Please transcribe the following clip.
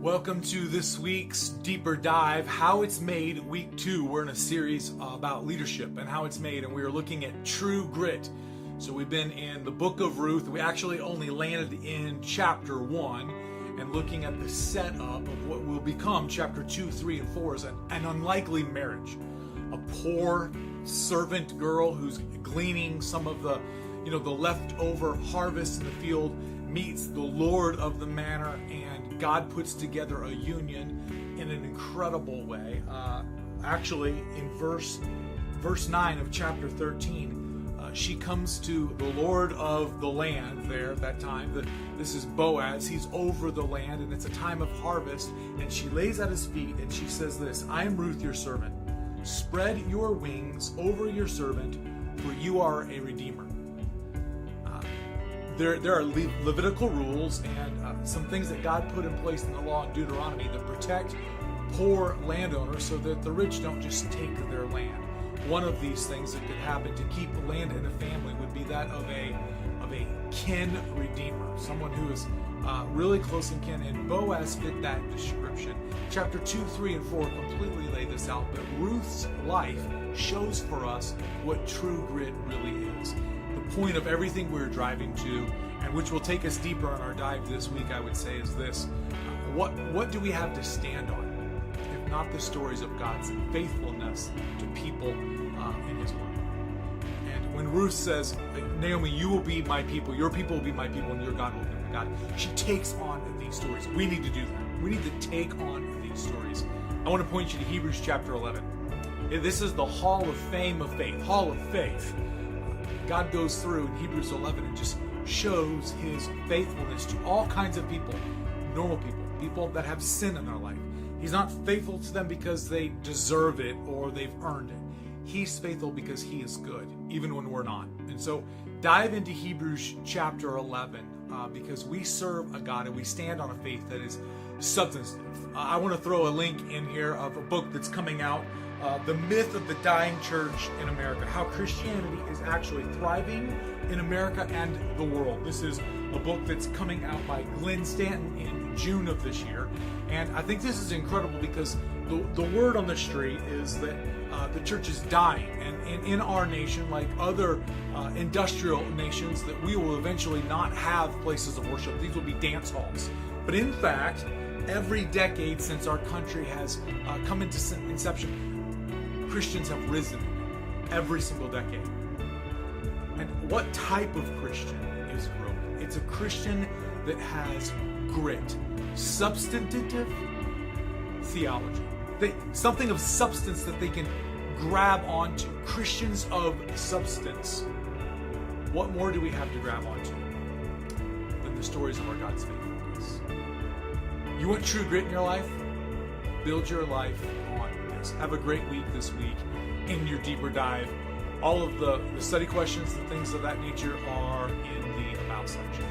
Welcome to this week's Deeper Dive, How It's Made, Week 2. We're in a series about leadership and how it's made, and we are looking at true grit. So we've been in the book of Ruth. We actually only landed in chapter 1 and looking at the setup of what will become chapter 2, 3, and 4 is an unlikely marriage. A poor servant girl who's gleaning some of the leftover harvest in the field meets the Lord of the manor, and God puts together a union in an incredible way. Actually, in verse 9 of chapter 13, she comes to the Lord of the land there at that time. This is Boaz. He's over the land, and it's a time of harvest, and she lays at his feet, and she says this, "I am Ruth, your servant. Spread your wings over your servant, for you are a redeemer." There are Levitical rules and some things that God put in place in the law in Deuteronomy that protect poor landowners so that the rich don't just take their land. One of these things that could happen to keep land in a family would be that of a kin redeemer, someone who is really close in kin, and Boaz fit that description. Chapter 2, 3, and 4 completely lay this out, but Ruth's life shows for us what true grit really is. The point of everything we're driving to, and which will take us deeper on our dive this week, I would say, is this. What do we have to stand on, if not the stories of God's faithfulness to people in His Word? And when Ruth says, "Naomi, you will be my people, your people will be my people, and your God will be my God," she takes on these stories. We need to do that. We need to take on these stories. I want to point you to Hebrews chapter 11. This is the Hall of Fame of Faith, Hall of Faith. God goes through in Hebrews 11 and just shows His faithfulness to all kinds of people, normal people, people that have sin in their life. He's not faithful to them because they deserve it or they've earned it. He's faithful because He is good, even when we're not. And so dive into Hebrews chapter 11 because we serve a God and we stand on a faith that is substantive. I want to throw a link in here of a book that's coming out, The Myth of the Dying Church in America, How Christianity is Actually Thriving in America and the World. This is a book that's coming out by Glenn Stanton in June of this year. And I think this is incredible because the word on the street is that the church is dying. And in our nation, like other industrial nations, that we will eventually not have places of worship. These will be dance halls. But in fact, every decade since our country has come into inception, Christians have risen every single decade. And what type of Christian is growing? It's a Christian that has grit, substantive theology, something of substance that they can grab onto. Christians of substance. What more do we have to grab onto than the stories of our God's faithfulness? You want true grit in your life? Build your life on this. Have a great week this week in your deeper dive. All of the study questions, the things of that nature are in the About section.